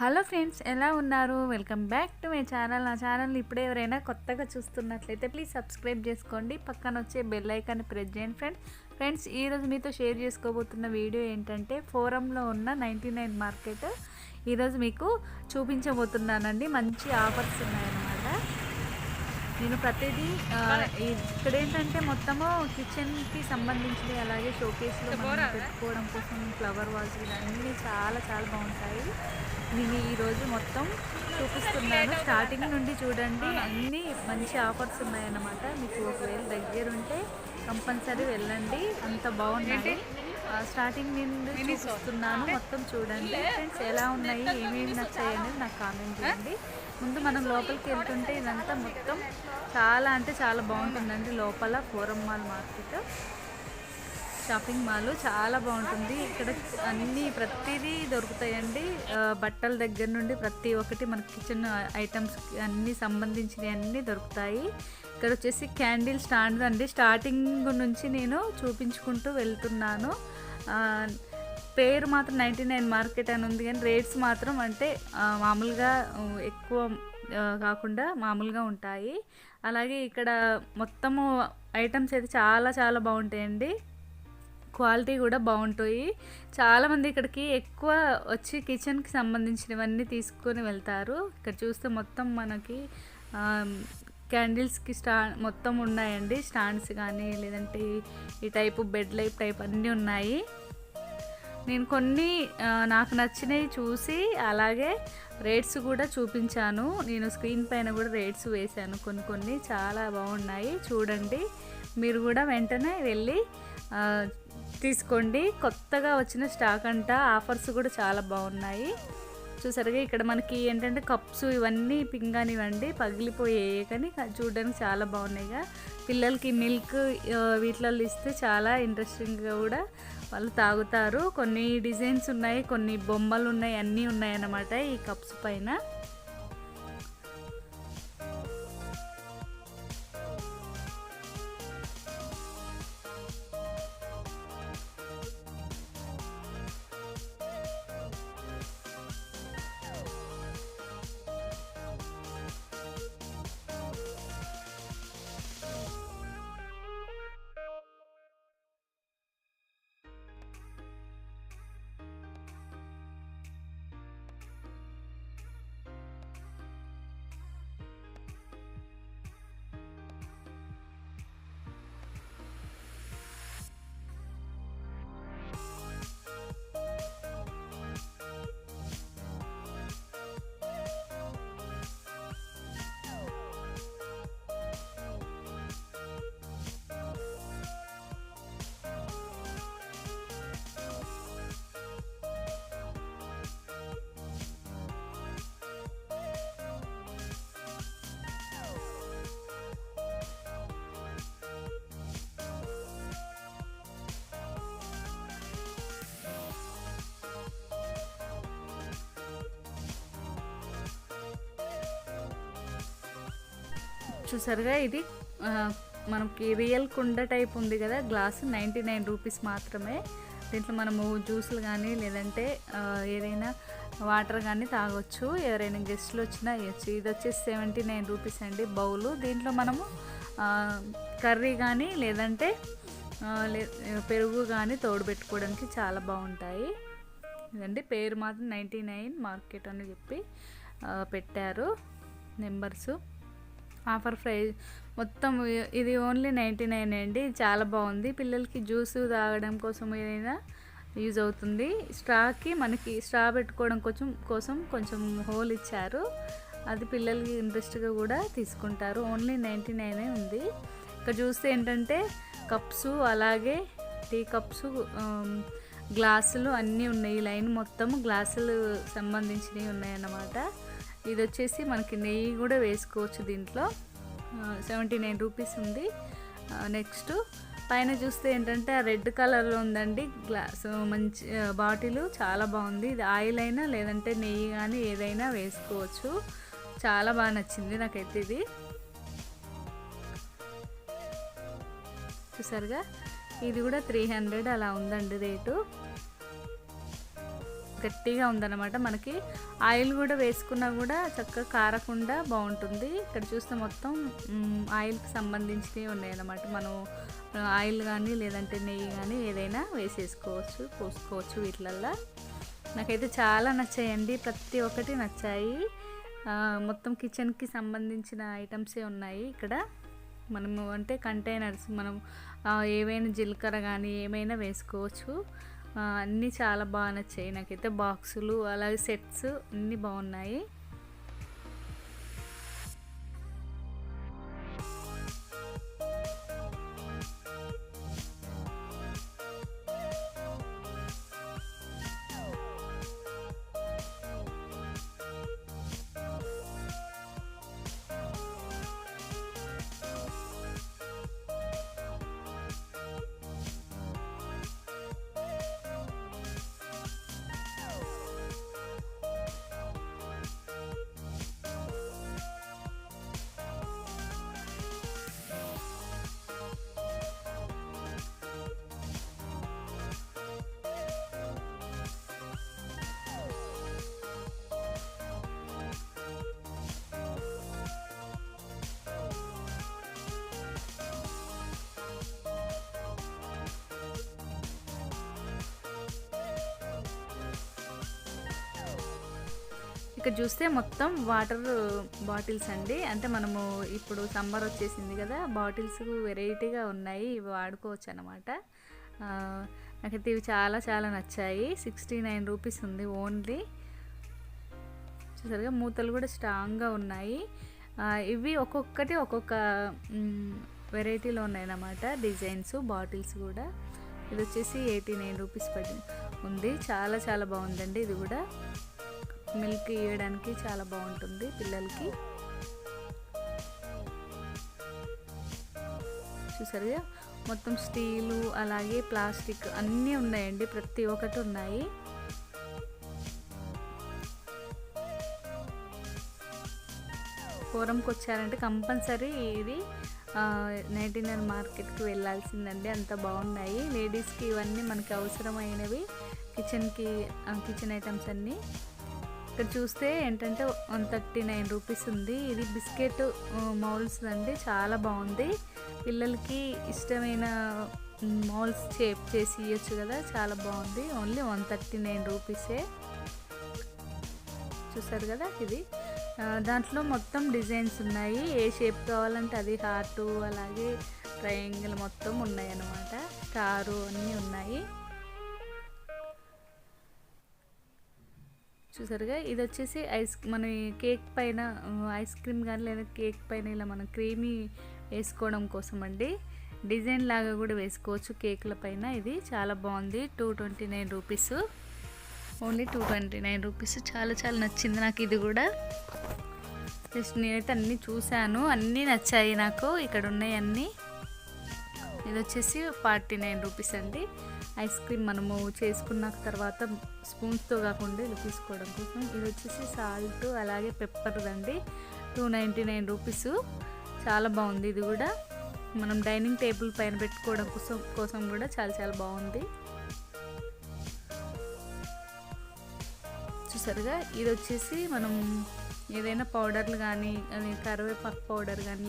Hello friends, ఎలా ఉన్నారు? Welcome back to my channel. నా ఛానల్ని ఇప్పుడే ఎవరైనా కొత్తగా చూస్తున్నట్లయితే ప్లీజ్ సబ్స్క్రైబ్ చేసుకోండి. పక్కన వచ్చే బెల్ ఐకాన్ ప్రెస్ చేయండి. ఫ్రెండ్స్ ఈరోజు మీతో షేర్ చేసుకోబోతున్న వీడియో ఏంటంటే, ఫోరంలో ఉన్న 99 మార్కెట్ ఈరోజు మీకు చూపించబోతున్నానండి. మంచి ఆఫర్స్ ఉన్నాయన్నమాట. నేను ప్రతిదీ ఇక్కడ ఏంటంటే మొత్తము కిచెన్కి సంబంధించినవి, అలాగే షోకేస్లో మనం పెట్టుకోవడం కోసం ఫ్లవర్ వాల్స్ ఇవన్నీ చాలా చాలా బాగుంటాయి. నేను ఈరోజు మొత్తం చూపిస్తున్నాను. స్టార్టింగ్ నుండి చూడండి, అన్నీ మంచి ఆఫర్స్ ఉన్నాయన్నమాట. మీకు ఒకవేళ దగ్గర ఉంటే కంపల్సరీ వెళ్ళండి, అంత బాగున్నాయి. స్టార్టింగ్ నుండి చూపిస్తున్నాను, మొత్తం చూడండి. ఫ్రెండ్స్ ఎలా ఉన్నాయి, ఏమేమి నచ్చాయి అనేది నాకు కామెంట్ చేయండి. ముందు మనం లోపలికి వెళ్తుంటే ఇదంతా మొత్తం చాలా అంటే చాలా బాగుంటుందండి. లోపల forum mall market, shopping mall చాలా బాగుంటుంది. ఇక్కడ అన్నీ ప్రతిదీ దొరుకుతాయండి. బట్టల దగ్గర నుండి ప్రతి ఒక్కటి మనకి కిచెన్ ఐటమ్స్ అన్నీ సంబంధించినవి అన్నీ దొరుకుతాయి. ఇక్కడ వచ్చేసి క్యాండిల్ స్టాండ్ అండి. స్టార్టింగ్ నుంచి నేను చూపించుకుంటూ వెళ్తున్నాను. పేరు మాత్రం 99 మార్కెట్ అని ఉంది, కానీ రేట్స్ మాత్రం అంటే మామూలుగా ఎక్కువ కాకుండా మామూలుగా ఉంటాయి. అలాగే ఇక్కడ మొత్తము ఐటమ్స్ అయితే చాలా చాలా బాగుంటాయండి. క్వాలిటీ కూడా బాగుంటాయి. చాలామంది ఇక్కడికి ఎక్కువ వచ్చి కిచెన్కి సంబంధించినవన్నీ తీసుకొని వెళ్తారు. ఇక్కడ చూస్తే మొత్తం మనకి క్యాండిల్స్కి మొత్తం ఉన్నాయండి. స్టాండ్స్ కానీ, లేదంటే ఈ టైపు బెడ్ లైట్ టైప్ అన్నీ ఉన్నాయి. నేను కొన్ని నాకు నచ్చినవి చూసి అలాగే రేట్స్ కూడా చూపించాను. నేను స్క్రీన్ పైన కూడా రేట్స్ వేశాను. కొన్ని చాలా బాగున్నాయి, చూడండి. మీరు కూడా వెంటనే వెళ్ళి తీసుకోండి. కొత్తగా వచ్చిన స్టాక్ అంట, ఆఫర్స్ కూడా చాలా బాగున్నాయి. చూసారుగా ఇక్కడ మనకి ఏంటంటే కప్స్ ఇవన్నీ పింగానివ్వండి, పగిలిపోయాయి, కానీ చూడడానికి చాలా బాగున్నాయిగా. పిల్లలకి మిల్క్ వీటిలో ఇస్తే చాలా ఇంట్రెస్టింగ్గా కూడా వాళ్ళు తాగుతారు. కొన్ని డిజైన్స్ ఉన్నాయి, కొన్ని బొమ్మలు ఉన్నాయి, అన్నీ ఉన్నాయన్నమాట ఈ కప్స్ పైన. చూసారుగా, ఇది మనకి రియల్ కుండ టైప్ ఉంది కదా, గ్లాస్ 99 రూపీస్ మాత్రమే. దీంట్లో మనము జ్యూసులు కానీ, లేదంటే ఏదైనా వాటర్ కానీ తాగొచ్చు. ఎవరైనా గెస్ట్లు వచ్చినా ఇవ్వచ్చు. ఇది వచ్చేసి 79 రూపీస్ అండి బౌలు. దీంట్లో మనము కర్రీ కానీ, లేదంటే పెరుగు కానీ తోడు పెట్టుకోవడానికి చాలా బాగుంటాయి. ఇదండి, పేరు మాత్రం 99 మార్కెట్ అని చెప్పి పెట్టారు నెంబర్సు. ఆఫర్ ప్రైస్ మొత్తం ఇది ఓన్లీ 99 అండి. చాలా బాగుంది. పిల్లలకి జ్యూస్ తాగడం కోసం ఏదైనా యూజ్ అవుతుంది. స్ట్రాకి మనకి స్ట్రా పెట్టుకోవడం కోసం కొంచెం హోల్ ఇచ్చారు. అది పిల్లలకి ఇంట్రెస్ట్గా కూడా తీసుకుంటారు. ఓన్లీ 99 ఉంది. ఇక్కడ చూస్తే ఏంటంటే కప్స్, అలాగే టీ కప్స్, గ్లాసులు అన్నీ ఉన్నాయి. లైన్ మొత్తం గ్లాసులు సంబంధించినవి ఉన్నాయన్నమాట. ఇది వచ్చేసి మనకి నెయ్యి కూడా వేసుకోవచ్చు. దీంట్లో 79 రూపీస్ ఉంది. నెక్స్ట్ పైన చూస్తే ఏంటంటే రెడ్ కలర్లో ఉందండి గ్లాస్, మంచి బాటిల్, చాలా బాగుంది. ఇది ఆయిల్ అయినా లేదంటే నెయ్యి కానీ ఏదైనా వేసుకోవచ్చు. చాలా బాగా నచ్చింది నాకైతే ఇది. చూసారుగా, ఇది కూడా 300 అలా ఉందండి రేటు. గట్టిగా ఉందన్నమాట. మనకి ఆయిల్ కూడా వేసుకున్నా కూడా చక్కగా కారకుండా బాగుంటుంది. ఇక్కడ చూస్తే మొత్తం ఆయిల్కి సంబంధించినవి ఉన్నాయన్నమాట. మనం ఆయిల్ కానీ లేదంటే నెయ్యి కానీ ఏదైనా వేసేసుకోవచ్చు, పోసుకోవచ్చు వీటిలల్లో. నాకైతే చాలా నచ్చాయండి, ప్రతి ఒక్కటి నచ్చాయి. మొత్తం కిచెన్కి సంబంధించిన ఐటమ్సే ఉన్నాయి ఇక్కడ. మనము అంటే కంటైనర్స్ మనం ఏవైనా జీలకర్ర కానీ ఏమైనా వేసుకోవచ్చు. అన్నీ చాలా బాగా నచ్చాయి నాకైతే. బాక్సులు అలాగే సెట్స్ అన్నీ బాగున్నాయి. ఇక్కడ చూస్తే మొత్తం వాటర్ బాటిల్స్ అండి. అంటే మనము ఇప్పుడు సమ్మర్ వచ్చేసింది కదా, బాటిల్స్ వెరైటీగా ఉన్నాయి, ఇవి వాడుకోవచ్చు అనమాట. నాకైతే ఇవి చాలా చాలా నచ్చాయి. 69 రూపీస్ ఉంది ఓన్లీ. చూసారుగా మూతలు కూడా స్ట్రాంగ్గా ఉన్నాయి. ఇవి ఒక్కొక్కటి ఒక్కొక్క వెరైటీలో ఉన్నాయన్నమాట, డిజైన్స్ బాటిల్స్ కూడా. ఇది వచ్చేసి 89 రూపీస్ ఉంది. చాలా చాలా బాగుందండి. ఇది కూడా మిల్క్ ఇవ్వడానికి చాలా బాగుంటుంది పిల్లలకి. చూసారుగా మొత్తం స్టీలు అలాగే ప్లాస్టిక్ అన్నీ ఉన్నాయండి, ప్రతి ఒక్కటి ఉన్నాయి. ఫోరంకి వచ్చారంటే కంపల్సరీ ఇది 99 మార్కెట్కి వెళ్ళాల్సిందండి, అంత బాగున్నాయి. లేడీస్కి ఇవన్నీ మనకి అవసరమైనవి, కిచెన్ ఐటమ్స్ అన్నీ. ఇక్కడ చూస్తే ఏంటంటే 139 రూపీస్ ఉంది. ఇది బిస్కెట్ మౌల్స్ అండి, చాలా బాగుంది. పిల్లలకి ఇష్టమైన మౌల్స్ షేప్ చేసి ఇవ్వచ్చు కదా, చాలా బాగుంది. ఓన్లీ 139 రూపీసే. చూసారు కదా, ఇది దాంట్లో మొత్తం డిజైన్స్ ఉన్నాయి. ఏ షేప్ కావాలంటే అది, హార్టు అలాగే ట్రయాంగిల్ మొత్తం ఉన్నాయి అన్నమాట. స్టారు అన్నీ ఉన్నాయి. చూసారుగా ఇది వచ్చేసి మన కేక్ పైన ఐస్ క్రీమ్ కానీ లేదా కేక్ పైన ఇలా మనం క్రీమీ వేసుకోవడం కోసం అండి. డిజైన్ లాగా కూడా వేసుకోవచ్చు కేక్ల పైన. ఇది చాలా బాగుంది. 229 రూపీస్, ఓన్లీ 229 రూపీస్. చాలా చాలా నచ్చింది నాకు ఇది కూడా. జస్ట్ నేనైతే అన్నీ చూశాను, అన్నీ నచ్చాయి నాకు. ఇక్కడ ఉన్నాయి అన్నీ. ఇది వచ్చేసి 49 రూపీస్ అండి. ఐస్ క్రీమ్ మనము చేసుకున్న తర్వాత స్పూన్స్తో కాకుండా ఇలా తీసుకోవడం కోసం. ఇది వచ్చేసి సాల్ట్ అలాగే పెప్పర్ అండి, 299 రూపీస్. చాలా బాగుంది. ఇది కూడా మనం డైనింగ్ టేబుల్ పైన పెట్టుకోవడం కోసం కూడా చాలా చాలా బాగుంది. చూసారుగా ఇది వచ్చేసి మనం ఏదైనా పౌడర్లు కానీ, కరివేపాకు పౌడర్ కానీ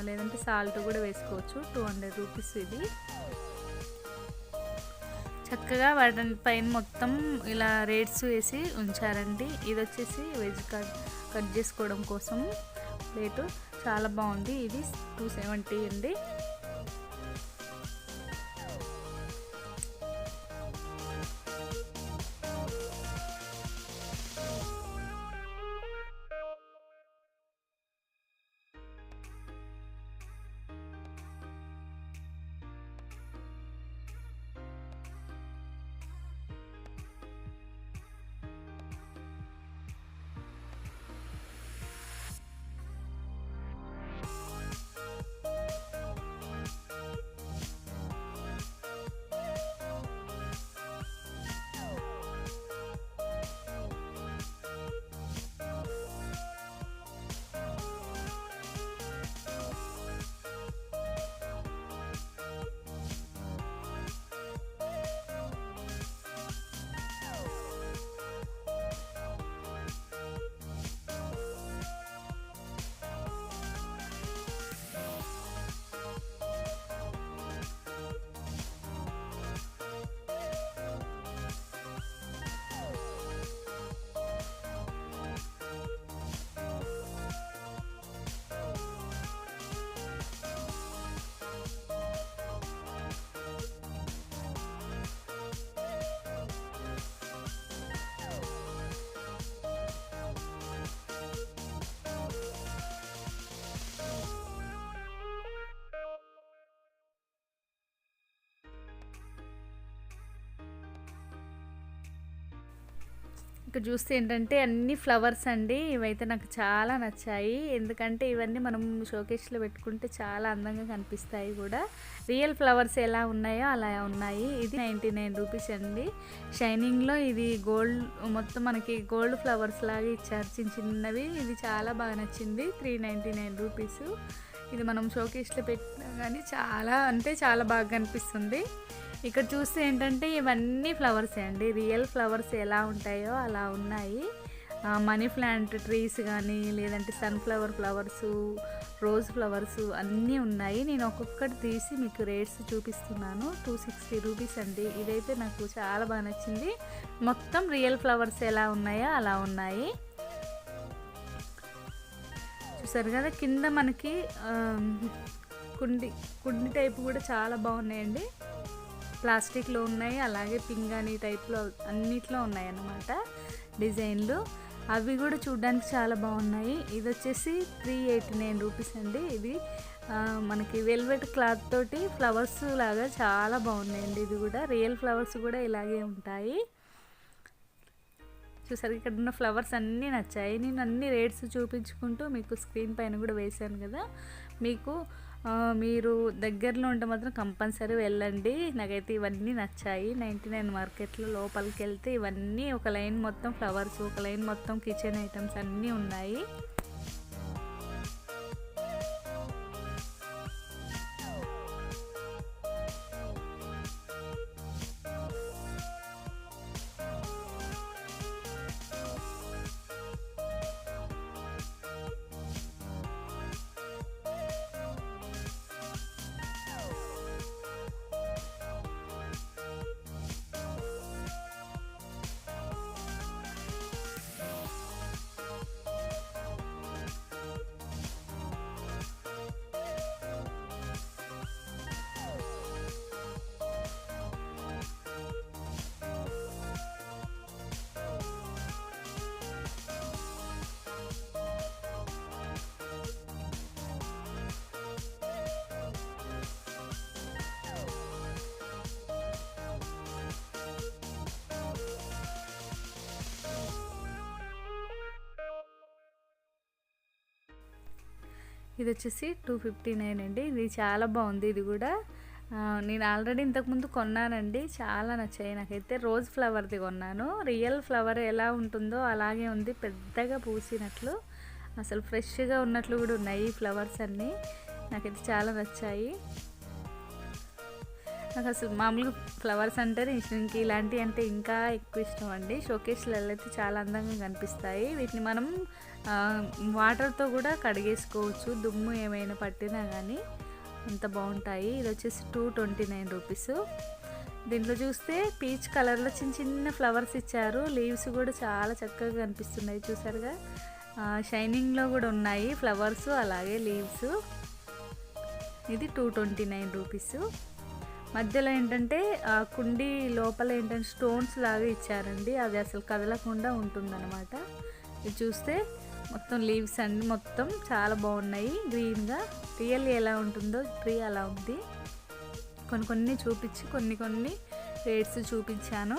లేదంటే సాల్ట్ కూడా వేసుకోవచ్చు. 200 రూపీస్ ఇది. చక్కగా వాటి పైన మొత్తం ఇలా రేట్స్ వేసి ఉంచారండి. ఇది వచ్చేసి వెజ్ కట్ చేసుకోవడం కోసం ప్లేటు, చాలా బాగుంది. ఇది 270 అండి. ఇక్కడ చూస్తే ఏంటంటే అన్ని ఫ్లవర్స్ అండి. ఇవైతే నాకు చాలా నచ్చాయి. ఎందుకంటే ఇవన్నీ మనం షోకేస్లో పెట్టుకుంటే చాలా అందంగా కనిపిస్తాయి కూడా. రియల్ ఫ్లవర్స్ ఎలా ఉన్నాయో అలా ఉన్నాయి. ఇది 99 రూపీస్ అండి. షైనింగ్లో ఇది గోల్డ్, మొత్తం మనకి గోల్డ్ ఫ్లవర్స్ లాగా ఇచ్చారు చిన్న చిన్నవి. ఇది చాలా బాగా నచ్చింది. 399 రూపీస్. ఇది మనం షోకేస్లో పెట్టినా కానీ చాలా అంటే చాలా బాగా కనిపిస్తుంది. ఇక్కడ చూస్తే ఏంటంటే ఇవన్నీ ఫ్లవర్సే అండి. రియల్ ఫ్లవర్స్ ఎలా ఉంటాయో అలా ఉన్నాయి. మనీ ప్లాంట్ ట్రీస్ కానీ, లేదంటే సన్ఫ్లవర్ ఫ్లవర్సు, రోజ్ ఫ్లవర్స్ అన్నీ ఉన్నాయి. నేను ఒక్కొక్కటి తీసి మీకు రేట్స్ చూపిస్తున్నాను. 260 రూపీస్ అండి. ఇదైతే నాకు చాలా బాగా నచ్చింది. మొత్తం రియల్ ఫ్లవర్స్ ఎలా ఉన్నాయో అలా ఉన్నాయి. చూసారు కదా, కింద మనకి కుండి టైపు కూడా చాలా బాగున్నాయండి. ప్లాస్టిక్లో ఉన్నాయి, అలాగే పింగాణి టైప్లో అన్నిట్లో ఉన్నాయి అన్నమాట డిజైన్లు. అవి కూడా చూడడానికి చాలా బాగున్నాయి. ఇది వచ్చేసి 389 రూపీస్ అండి. ఇది మనకి వెల్వెట్ క్లాత్ తోటి ఫ్లవర్స్ లాగా చాలా బాగున్నాయండి. ఇది కూడా రియల్ ఫ్లవర్స్ కూడా ఇలాగే ఉంటాయి. చూసారు, ఇక్కడ ఉన్న ఫ్లవర్స్ అన్నీ నచ్చాయి. నేను అన్ని రేట్స్ చూపించుకుంటూ మీకు స్క్రీన్ పైన కూడా వేశాను కదా. మీరు దగ్గరలో ఉంటే మాత్రం కంపల్సరీ వెళ్ళండి. నాకైతే ఇవన్నీ నచ్చాయి. 99 మార్కెట్లో లోపలికి వెళ్తే ఇవన్నీ ఒక లైన్ మొత్తం ఫ్లవర్స్, ఒక లైన్ మొత్తం కిచెన్ ఐటమ్స్ అన్నీ ఉన్నాయి. ఇది వచ్చేసి 259 అండి. ఇది చాలా బాగుంది. ఇది కూడా నేను ఆల్రెడీ ఇంతకుముందు కొన్నానండి. చాలా నచ్చాయి నాకైతే. రోజ్ ఫ్లవర్ది కొన్నాను. రియల్ ఫ్లవర్ ఎలా ఉంటుందో అలాగే ఉంది, పెద్దగా పూసినట్లు, అసలు ఫ్రెష్గా ఉన్నట్లు కూడా ఉన్నాయి ఈ ఫ్లవర్స్ అన్నీ. నాకైతే చాలా నచ్చాయి. నాకు అసలు మామూలుగా ఫ్లవర్స్ అంటే ఇంక ఇలాంటివి అంటే ఇంకా ఎక్కువ ఇష్టం అండి. షోకేస్లలో అయితే చాలా అందంగా కనిపిస్తాయి. వీటిని మనం వాటర్తో కూడా కడిగేసుకోవచ్చు, దుమ్ము ఏమైనా పట్టినా కానీ అంత బాగుంటాయి. ఇది వచ్చేసి 229 రూపీస్. దీంట్లో చూస్తే పీచ్ కలర్లో చిన్న చిన్న ఫ్లవర్స్ ఇచ్చారు. లీవ్స్ కూడా చాలా చక్కగా కనిపిస్తున్నాయి. చూసారుగా, షైనింగ్లో కూడా ఉన్నాయి ఫ్లవర్స్, అలాగే లీవ్స్. ఇది 229 రూపీస్. మధ్యలో ఏంటంటే కుండీ లోపల ఏంటంటే స్టోన్స్ లాగా ఇచ్చారండి. అది అసలు కదలకుండా ఉంటుందన్నమాట. ఇది చూస్తే మొత్తం లీవ్స్ అన్నీ మొత్తం చాలా బాగున్నాయి గ్రీన్గా. రియల్ ఎలా ఉంటుందో ట్రీ అలా ఉంది. కొన్ని చూపించి కొన్ని రేట్స్ చూపించాను.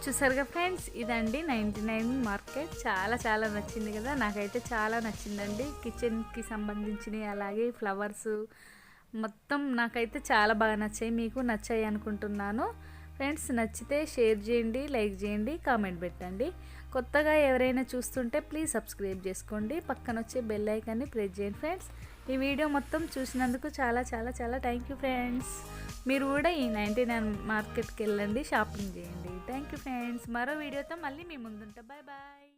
చూసారుగా ఫ్రెండ్స్, ఇదండి 99 మార్కెట్. చాలా చాలా నచ్చింది కదా, నాకైతే చాలా నచ్చిందండి. కిచెన్కి సంబంధించినవి అలాగే ఫ్లవర్స్ మొత్తం నాకైతే చాలా బాగా నచ్చాయి. మీకు నచ్చాయి అనుకుంటున్నాను ఫ్రెండ్స్. నచ్చితే షేర్ చేయండి, లైక్ చేయండి, కామెంట్ పెట్టండి. కొత్తగా ఎవరైనా చూస్తుంటే ప్లీజ్ సబ్స్క్రైబ్ చేసుకోండి. పక్కన వచ్చే బెల్ ఐకాన్ని ప్రెస్ చేయండి ఫ్రెండ్స్. ఈ వీడియో మొత్తం చూసినందుకు చాలా చాలా చాలా థ్యాంక్ యూ ఫ్రెండ్స్. మీరు కూడా ఈ 99 మార్కెట్కి వెళ్ళండి, షాపింగ్ చేయండి. Thank you friends. మరో వీడియోతో మళ్ళీ మీ ముందుంటా. Bye bye.